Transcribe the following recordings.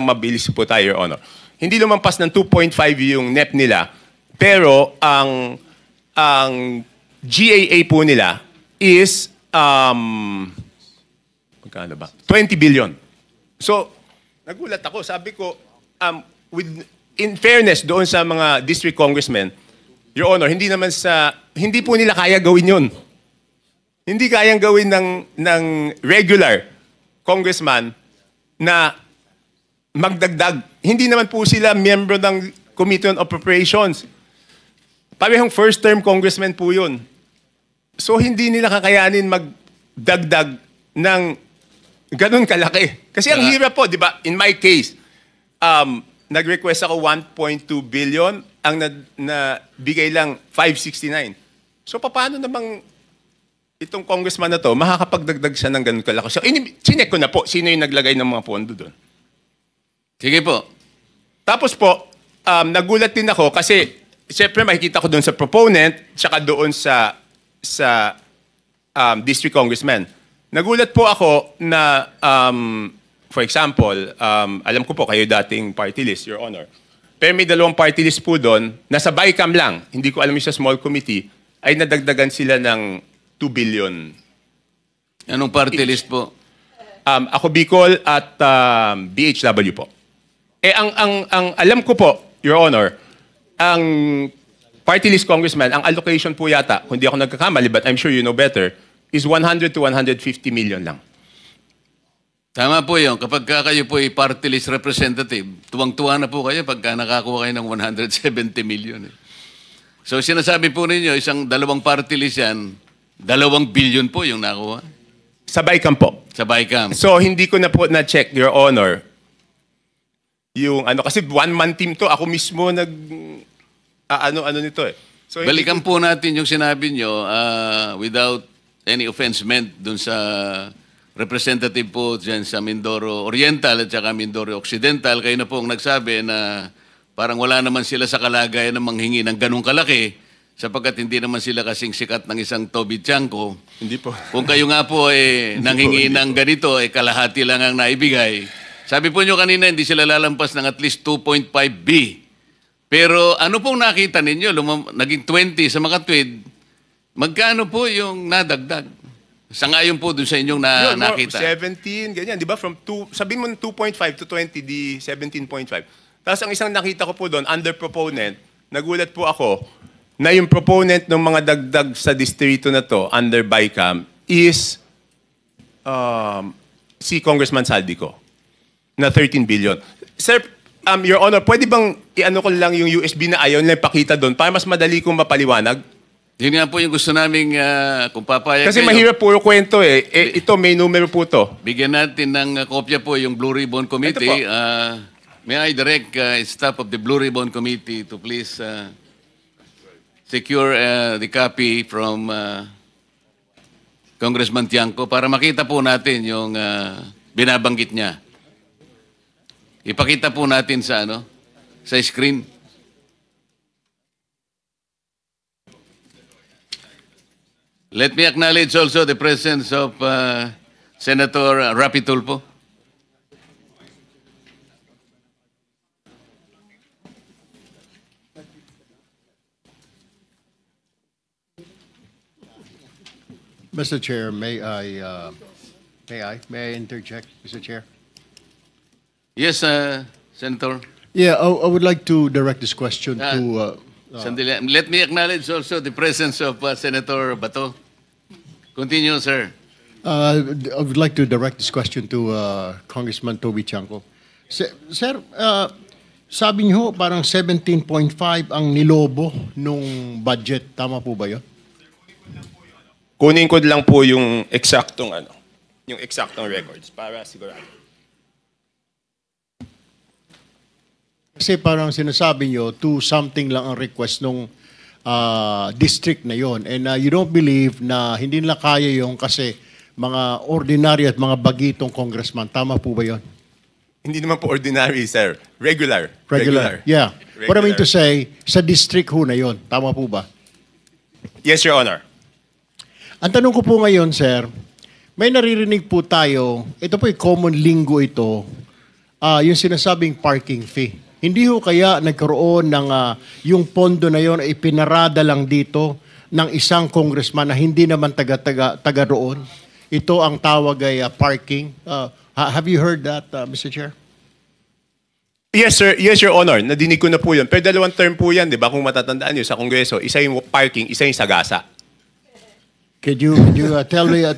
mabilis po tayo, Your Honor. Hindi lumampas ng 2.5 yung NEP nila, pero ang GAA po nila is magkano ba? 20 billion. So, nagulat ako. Sabi ko, in fairness doon sa mga district congressmen, Your Honor, hindi po nila kaya gawin yun. Hindi kayang gawin ng regular congressman na magdagdag. Hindi naman po sila miyembro ng Committee on Appropriations. Parehong first-term congressman po yun. So, hindi nila kakayanin magdagdag ng ganun kalaki. Kasi ang hirap po, di ba? In my case, nag-request ako 1.2 billion, ang nabigay lang 569. So, paano namang itong congressman na to, makakapagdagdag siya ng ganun kalaki? So, chinek ko na po, sino yung naglagay ng mga pondo doon. Sige po. Tapos po, nagulat din ako kasi, siyempre makikita ko doon sa proponent, tsaka doon sa district congressman. Nagulat po ako na, for example, alam ko po kayo dating party list, Your Honor. Pero may dalawang party list po doon, nasa BICAM lang, hindi ko alam yung sa small committee, ay nadagdagan sila ng 2 billion. Anong party list po? Ako Bicol at BHW po. Ang alam ko po, Your Honor, ang party list congressman, ang allocation po yata, kung di ako nagkakamali, but I'm sure you know better, is 100 to 150 million lang. Tama po yun. Kapag kayo po ay party list representative, tuwang-tuwa na po kayo pagka nakakuha kayo ng 170 million. So sinasabi po ninyo, dalawang party list yan, 2 billion po yung nakuha. Sa BICAM po. Sa BICAM. So hindi ko na po na-check, Your Honor, yung kasi one-man team to, ako mismo ano nito eh. So, balikan po natin yung sinabi nyo without any offense meant dun sa representative po dyan sa Mindoro Oriental at saka Mindoro Occidental. Kayo na po ang nagsabi na parang wala naman sila sa kalagayan na manghingi ng ganong kalaki sapagkat hindi naman sila kasing sikat ng isang Toby Chanko. Hindi po. Kung kayo nga po nanghingi ng ganito, kalahati lang ang naibigay. Sabi po nyo kanina, hindi sila lalampas ng at least 2.5B. Pero ano pong nakita ninyo? Naging 20 sa Makatwid. Magkano po yung nadagdag? Sangayon po dun sa inyong nakita. 17, ganyan. Di ba? Sabihin mo 2.5 to 20, di 17.5. Tapos ang isang nakita ko po doon, under proponent, nagulat po ako na yung proponent ng mga dagdag sa distrito na to, under BICAM, is si Congressman Saldico na 13 billion. Sir, Your Honor, pwede bang i-ano ko lang yung USB na ayaw nila ipakita doon para mas madali kong mapaliwanag? Yun nga po yung gusto naming kung papayag kasi kayo. mahirap puro kwento eh. Ito, may numero po to. Bigyan natin ng kopya po yung Blue Ribbon Committee. May I direct staff of the Blue Ribbon Committee to please secure the copy from Congressman Tiangco para makita po natin yung binabanggit niya. Ipakita po natin sa sa screen. Let me acknowledge also the presence of Senator Rapi Tulfo. Mr. Chair, may I interject, Mr. Chair? Yes, Senator. Yeah, I would like to direct this question to... Sandali. Let me acknowledge also the presence of Senator Bato. Continue, sir. I would like to direct this question to Congressman Toby Chanco. Sir, sabi niyo parang 17.5 ang nilobo nung budget. Tama po ba yun? Kunin ko lang po yung eksaktong records para sigurado. Kasi parang sinasabi nyo, 2 something lang ang request nung district na yon. And you don't believe na hindi nila kaya yung kasi mga ordinary at mga bagitong congressman. Tama po ba yon? Hindi naman po ordinary, sir. Regular. Yeah. Regular. What I mean to say, sa district ho na yon. Tama po ba? Yes, Your Honor. Ang tanong ko po ngayon, sir, may naririnig po tayo, ito po yung common lingo ito, yung sinasabing parking fee. Hindi ho kaya nagkaroon ng yung pondo na yon ay pinarada lang dito ng isang congressman na hindi naman taga roon? Ito ang tawag ay parking. Have you heard that, Mr. Chair? Yes, sir. Yes, Your Honor. Nadinig ko na po yun. Pero dalawang term po yan, di ba? Kung matatandaan nyo sa Kongreso, isa yung parking, isa yung sagasa. Could you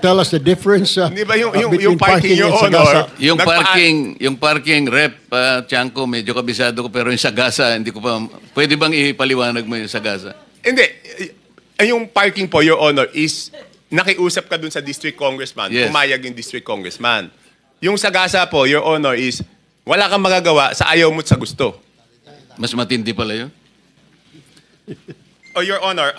tell us the difference Di ba yung between parking, Your and Honor? sagasa? Yung parking rep, Tiangco, medyo kabisado ko, pero yung sagasa, hindi ko pa, pwede bang ipaliwanag mo yung sagasa? Hindi. Yung parking po, Your Honor, is nakiusap ka dun sa district congressman, Yes. pumayag yung district congressman. Yung sagasa po, Your Honor, is wala kang magagawa sa ayaw mo't sa gusto. Mas matindi pala yun? Oh, Your Honor,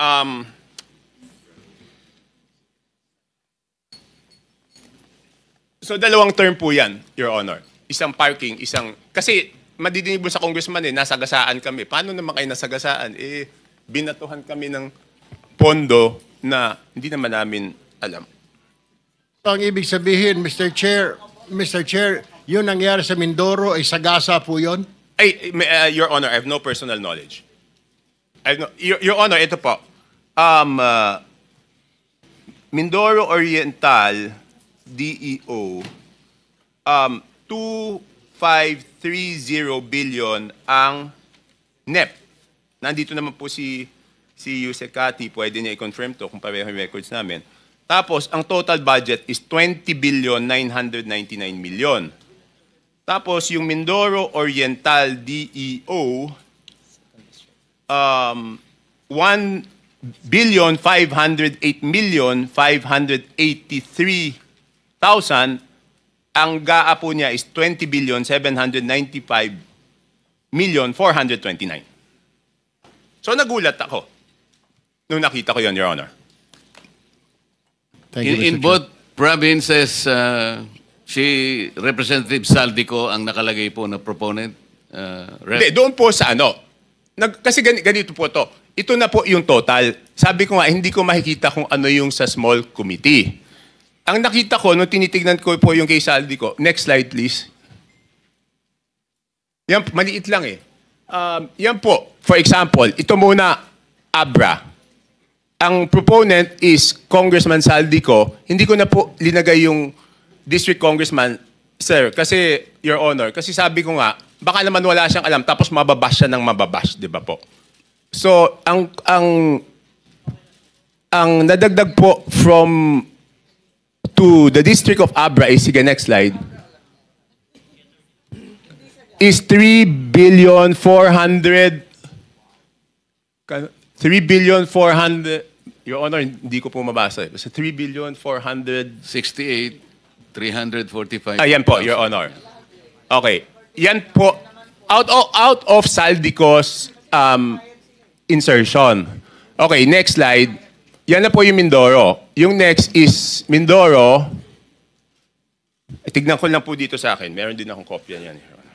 so dalawang term po yan, Your Honor. Isang parking, isang... Kasi madidinig mo sa congressman nasagasaan kami. Paano naman kayo nasagasaan? Binatuhan kami ng pondo na hindi naman namin alam. Ang ibig sabihin, Mr. Chair, yun nangyari sa Mindoro ay sagasa po yun? Your Honor, I have no personal knowledge. Your Honor, ito po. Mindoro Oriental, DEO, 2,530 billion ang NEP. Nandito naman po si Yusek Kati, pwede niya i-confirm to kung pareho yung records namin. Tapos, ang total budget is 20 billion 999 million. Tapos, yung Mindoro Oriental DEO, 1 billion 508 million 583,000. Ang GAA po niya is 20 billion 795 million 429. So nagulat ako nung nakita ko yon, Your Honor. Thank you, In Mr. Chair. both provinces, si Representative Saldico ang nakalagay po na proponent. Rep. Hindi, doon po sa ano. Kasi ganito po to. Ito na po yung total. Sabi ko nga, hindi ko makikita kung ano yung sa small committee. Ang nakita ko, nung tinitignan ko po yung kay Saldico, next slide please. Yan, maliit lang eh. Yan po, for example, ito muna, ABRA. Ang proponent is Congressman Saldico. Hindi ko na po linagay yung district congressman, sir, kasi, Your Honor, kasi sabi ko nga, baka naman wala siyang alam, tapos mababash siya ng mababash, di ba po? So, ang nadagdag po to the district of Abra is, sige, next slide, is 3 billion 400, Your Honor, hindi ko po mabasa. Basta 3 billion 400, 68, 345. ayan po, Your Honor. Okay. Yan po, out of Saldico's insertion. Okay, next slide. Yan na po yung Mindoro. Yung next is Mindoro. Tignan ko lang po dito sa akin. Meron din akong kopya niyan. Your Honor.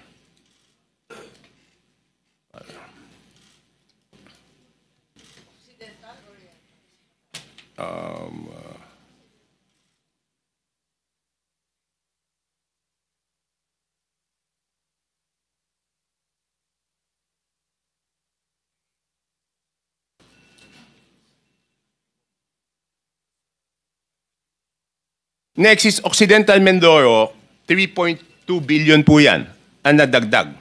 Next is Occidental Mindoro, 3.2 billion po yan ang nadagdag.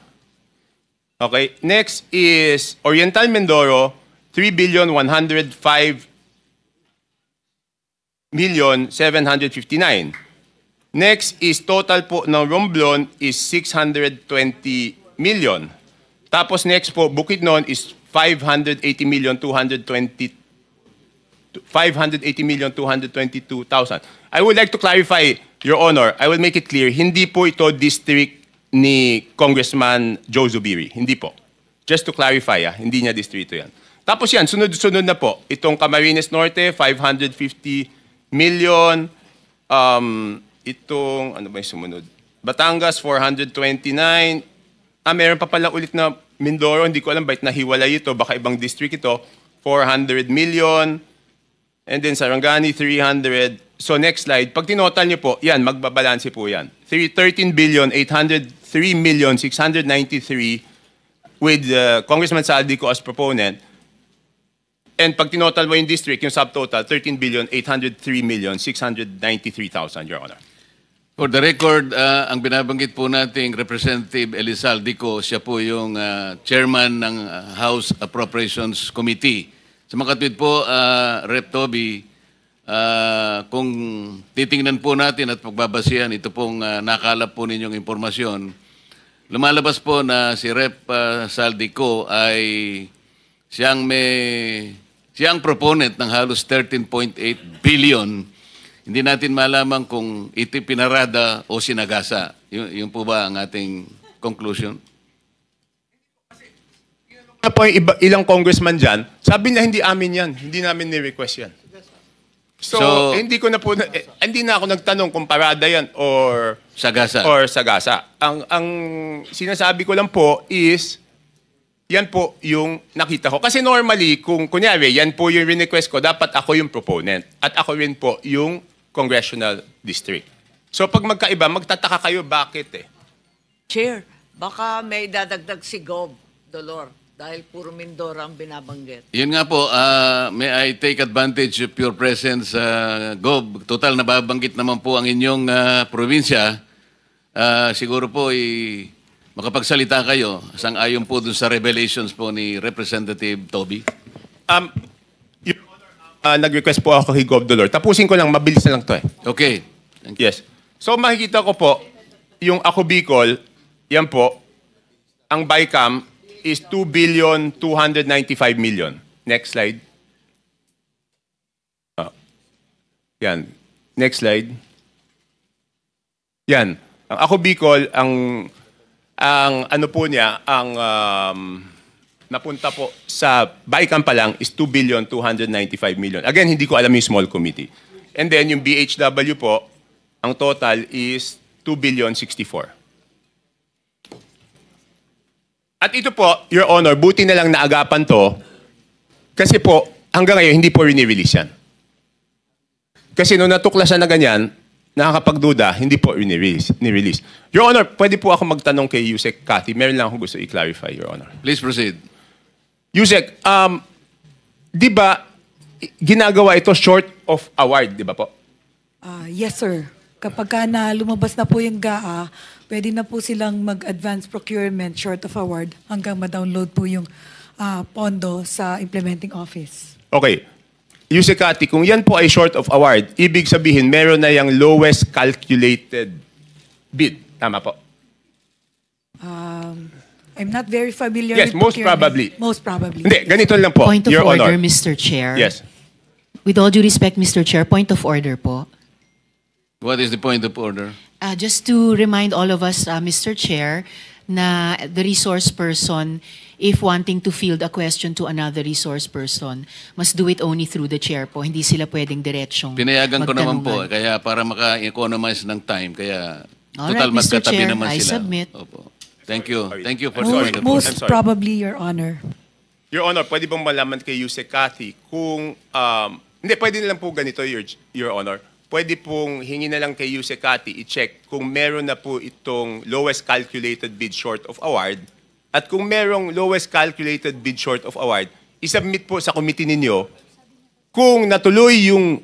Okay, next is Oriental Mindoro, 3 billion 105 million 759. Next is total po ng Romblon is 620 million. Tapos next po, Bukidnon is 580 million 222,000. I would like to clarify, Your Honor, I will make it clear, hindi po ito district ni Congressman Joe Zubiri. Hindi po. Just to clarify, hindi niya distrito yan. Tapos yan, sunod-sunod na po. Itong Camarines Norte, 550 million. Itong, ano ba yung sumunod? Batangas, 429. Meron pa pala ulit na Mindoro. Hindi ko alam bakit nahiwalay ito. Baka ibang district ito. 400 million. And then Sarangani, 300. So next slide, pag tinotal niyo po, yan, magbabalanse po yan. 13 billion 803 3,693,000 with Congressman Saldico as proponent. And pag tinotal mo yung district, yung subtotal, 13,803,693,000, Your Honor. For the record, ang binabanggit po nating Representative Elizaldico, siya po yung chairman ng House Appropriations Committee. Sa makatwid po, Rep. Toby, kung titingnan po natin at pagbabasihan, ito pong nakalap po ninyong impormasyon, lumalabas po na si Rep. Saldico ay siyang proponent ng halos 13.8 billion. Hindi natin malaman kung ito pinarada o sinagasa. Yun po ba ang ating conclusion? Ano po yung ilang congressman dyan, sabi niya hindi amin yan. Hindi namin ni-request yan. So hindi na ako nagtanong kung parada yan or Sagasa. Ang sinasabi ko lang po is, yan po yung nakita ko. Kasi normally, kung kunyari, yan po yung request ko, dapat ako yung proponent. At ako rin po yung congressional district. So pag magkaiba, magtataka kayo bakit eh. Chair, baka may dadagdag si Gob, Dolor, dahil puro Mindoro ang binabanggit. Yun nga po, may I take advantage of your presence, Gob. Total, nababanggit naman po ang inyong probinsya. Siguro po, makapagsalita kayo sang-ayon po dun sa revelations po ni Representative Toby. Nag-request po ako kay Gov. Dolor. Tapusin ko lang, mabilis na lang to eh. Okay. Yes. So makikita ko po, yung Ako Bicol, yan po, ang BICAM is 2,295,000,000. Next slide. Yan. Next slide. Yan. Ang Ako Bicol, ang ano po niya, ang napunta po sa BICAM pa lang is 2,295,000,000. Again, hindi ko alam yung small committee. And then yung BHW po, ang total is 2,064,000,000. At ito po, Your Honor, buti na lang naagapan to kasi po, hanggang ngayon, hindi po rini-release yan. Kasi nung natuklasan na ganyan, nakakapagduda, hindi po ni-release. Your Honor, pwede po ako magtanong kay Yusek Cathy. Meron lang akong gusto i-clarify, Your Honor. Please proceed. Yusek, di ba ginagawa ito short of award, di ba po? Yes, sir. Kapag na lumabas na po yung GAA, pwede na po silang mag-advance procurement short of award hanggang ma-download po yung pondo sa implementing office. Okay. Yusek Cathy, kung yan po ay short of award, ibig sabihin meron na yung lowest calculated bid. Tama po? I'm not very familiar Yes, with most procurement. probably. Most probably. Hindi, ganito lang po, Point of Your order, Honor. Mr. Chair. Yes. With all due respect, Mr. Chair, point of order po. What is the point of order? Just to remind all of us, Mr. Chair, na the resource person, if wanting to field a question to another resource person, must do it only through the chair po. Hindi sila pwedeng diretsong Pinayagan ko naman po, magtanungan. kaya para maka-economize ng time, kaya Alright, total Mr. magkatabi Chair, naman I sila. submit. Opo. Thank you. Thank you for the Sorry. point of order. Most I'm sorry. probably, Your Honor. Your Honor, pwede bang malaman kay Yusek Cathy kung, hindi, pwede na lang po ganito, Your Honor. Pwede pong hingi na lang kay Yusek Cathy i-check kung meron na po itong lowest calculated bid short of award at kung merong lowest calculated bid short of award, isubmit po sa committee ninyo kung natuloy yung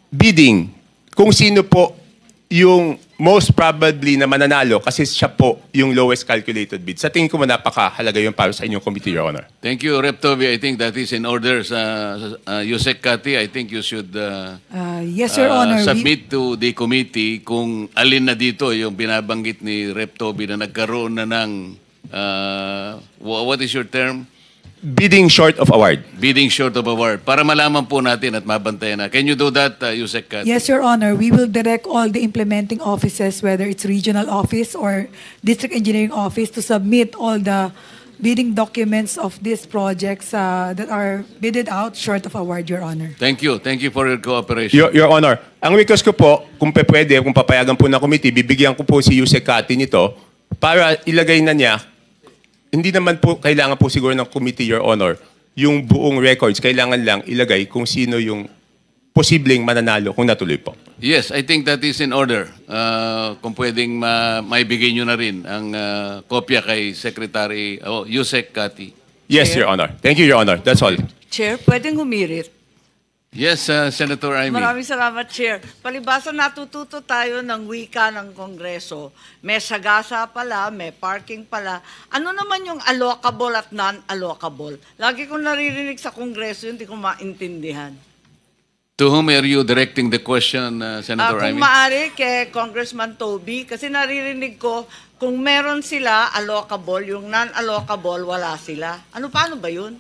bidding, kung sino po yung most probably na mananalo kasi siya po yung lowest calculated bid. Sa tingin ko napakahalaga yun para sa inyong committee, Your Honor. Thank you, Rep. Toby. I think that is in order. Yusek Cathy, I think you should Yes, Your Honor. submit to the committee kung alin na dito yung binabanggit ni Rep. Toby na nagkaroon na ng, what is your term? Bidding short of award. Bidding short of award. Para malaman po natin at mabantayan na. Can you do that, Yusek Cathy? Yes, Your Honor. We will direct all the implementing offices, whether it's regional office or district engineering office, to submit all the bidding documents of these projects that are bidded out short of award, Your Honor. Thank you. Thank you for your cooperation. Your Honor, ang request ko po, kung pwede, kung papayagan po ng committee, bibigyan ko po si Yusek Cathy nito para ilagay na niya. Hindi naman po kailangan po siguro ng committee, Your Honor, yung buong records. Kailangan lang ilagay kung sino yung posibleng mananalo kung natuloy po. Yes, I think that is in order. Kung pwedeng maibigay nyo na rin ang kopya kay Secretary Yusek Kati. Yes, Chair. Your Honor. Thank you, Your Honor. That's all. Chair, pwedeng humirit. Yes, Senator Amy. Maraming salamat, Chair. Palibasa natututo tayo ng wika ng Kongreso. May sagasa pala, may parking pala. Ano naman yung allocable at non-allocable? Lagi kong naririnig sa Kongreso, hindi ko maintindihan. To whom are you directing the question, Senator Kung Amy? maaari kay Congressman Toby, kasi naririnig ko, kung meron sila allocable, yung non-allocable, wala sila. Paano ba yun?